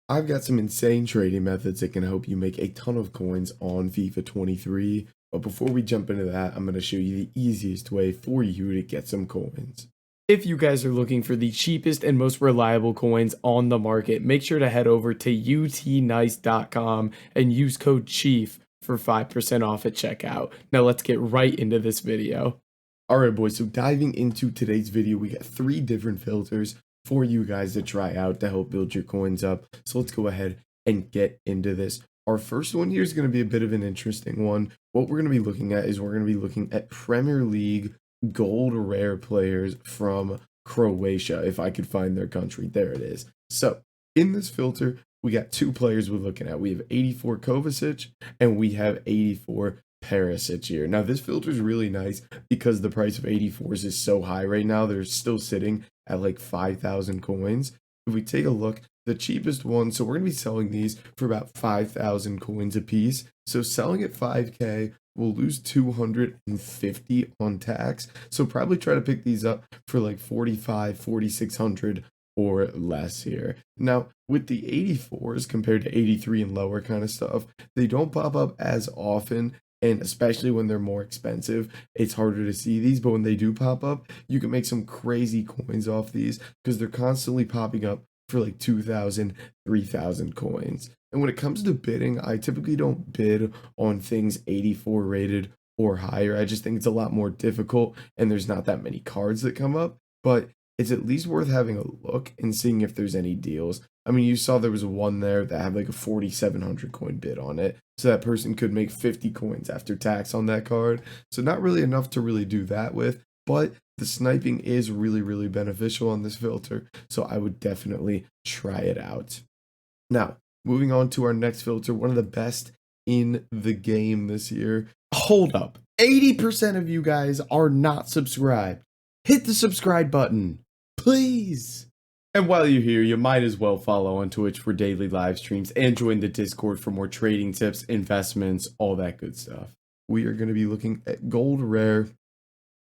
I've got some insane trading methods that can help you make a ton of coins on FIFA 23. But before we jump into that, I'm going to show you the easiest way for you to get some coins. If you guys are looking for the cheapest and most reliable coins on the market, make sure to head over to utnice.com and use code CHIEF for 5% off at checkout. Now let's get right into this video. Alright boys, so diving into today's video, we got 3 different filters for you guys to try out to help build your coins up. So let's go ahead and get into this. Our first one here is going to be a bit of an interesting one. What we're going to be looking at is we're going to be looking at Premier League gold rare players from Croatia, if I could find their country. There it is. So in this filter, we got 2 players we're looking at. We have 84 Kovacic and we have 84 Perisic here. Now this filter is really nice because the price of 84s is so high right now. They're still sitting at like 5,000 coins. If we take a look, the cheapest one, so we're going to be selling these for about 5,000 coins a piece. So selling at 5k, we'll lose 250 on tax. So probably try to pick these up for like 45, 4,600 or less here. Now, with the 84s compared to 83 and lower kind of stuff, they don't pop up as often. And especially when they're more expensive, it's harder to see these. But when they do pop up, you can make some crazy coins off these because they're constantly popping up for like 2,000, 3,000 coins. And when it comes to bidding, I typically don't bid on things 84 rated or higher. I just think it's a lot more difficult and there's not that many cards that come up. But it's at least worth having a look and seeing if there's any deals. I mean, you saw there was one there that had like a 4,700 coin bid on it. So that person could make 50 coins after tax on that card. So not really enough to really do that with, but the sniping is really, really beneficial on this filter. So I would definitely try it out. Now, moving on to our next filter, one of the best in the game this year. Hold up. 80% of you guys are not subscribed. Hit the subscribe button, please. And while you're here, you might as well follow on Twitch for daily live streams and join the Discord for more trading tips, investments, all that good stuff. We are going to be looking at gold rare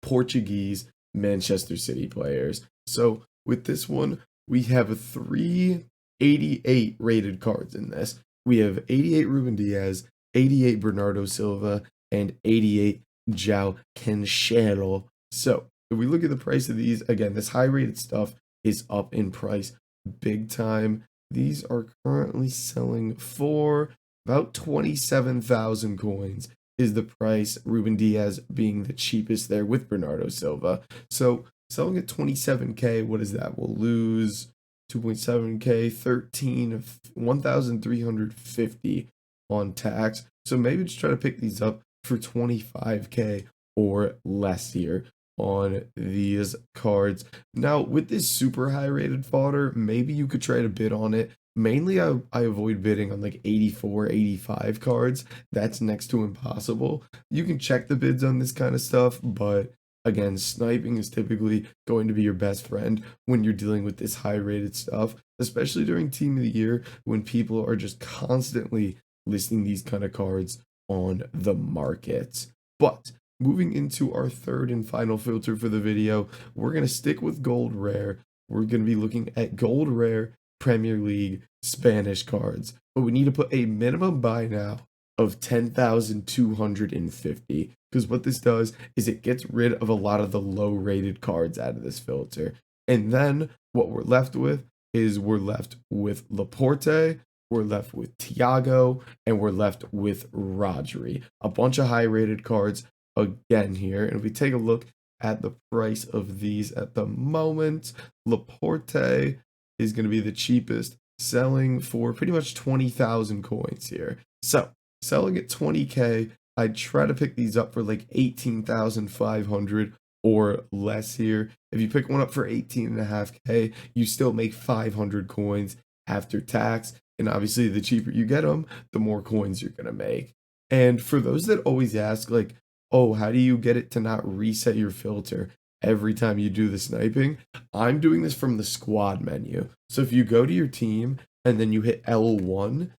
Portuguese Manchester City players. So with this one, we have 388 rated cards in this. We have 88 Ruben Diaz, 88 Bernardo Silva, and 88 João Cancelo. So if we look at the price of these, again, this high rated stuff is up in price big time. These are currently selling for about 27,000 coins is the price, Ruben Diaz being the cheapest there with Bernardo Silva. So selling at 27k, what is that? We'll lose 2.7k, 1,350 on tax. So maybe just try to pick these up for 25k or less here on these cards. Now with this super high rated fodder, maybe you could try to bid on it. Mainly I avoid bidding on like 84, 85 cards. That's next to impossible. You can check the bids on this kind of stuff, but again, sniping is typically going to be your best friend when you're dealing with this high rated stuff, especially during team of the year when people are just constantly listing these kind of cards on the market. But moving into our third and final filter for the video, we're going to stick with gold rare. We're going to be looking at gold rare Premier League Spanish cards, but we need to put a minimum buy now of 10,250 because what this does is it gets rid of a lot of the low rated cards out of this filter. And then what we're left with is we're left with Laporte, we're left with Thiago, and we're left with Rodri. A bunch of high rated cards again here. And if we take a look at the price of these at the moment, Laporte is going to be the cheapest, selling for pretty much 20,000 coins here. So selling at 20k, I'd try to pick these up for like 18,500 or less here. If you pick one up for 18.5k, you still make 500 coins after tax. And obviously the cheaper you get them, the more coins you're going to make. And for those that always ask like, oh, how do you get it to not reset your filter every time you do the sniping? I'm doing this from the squad menu. So if you go to your team and then you hit L1,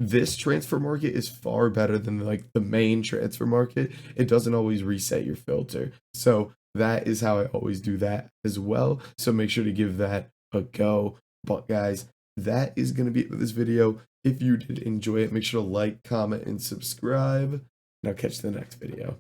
this transfer market is far better than like the main transfer market. It doesn't always reset your filter. So that is how I always do that as well. So make sure to give that a go. But guys, that is going to be it for this video. If you did enjoy it, make sure to like, comment, and subscribe, and I'll catch you in the next video.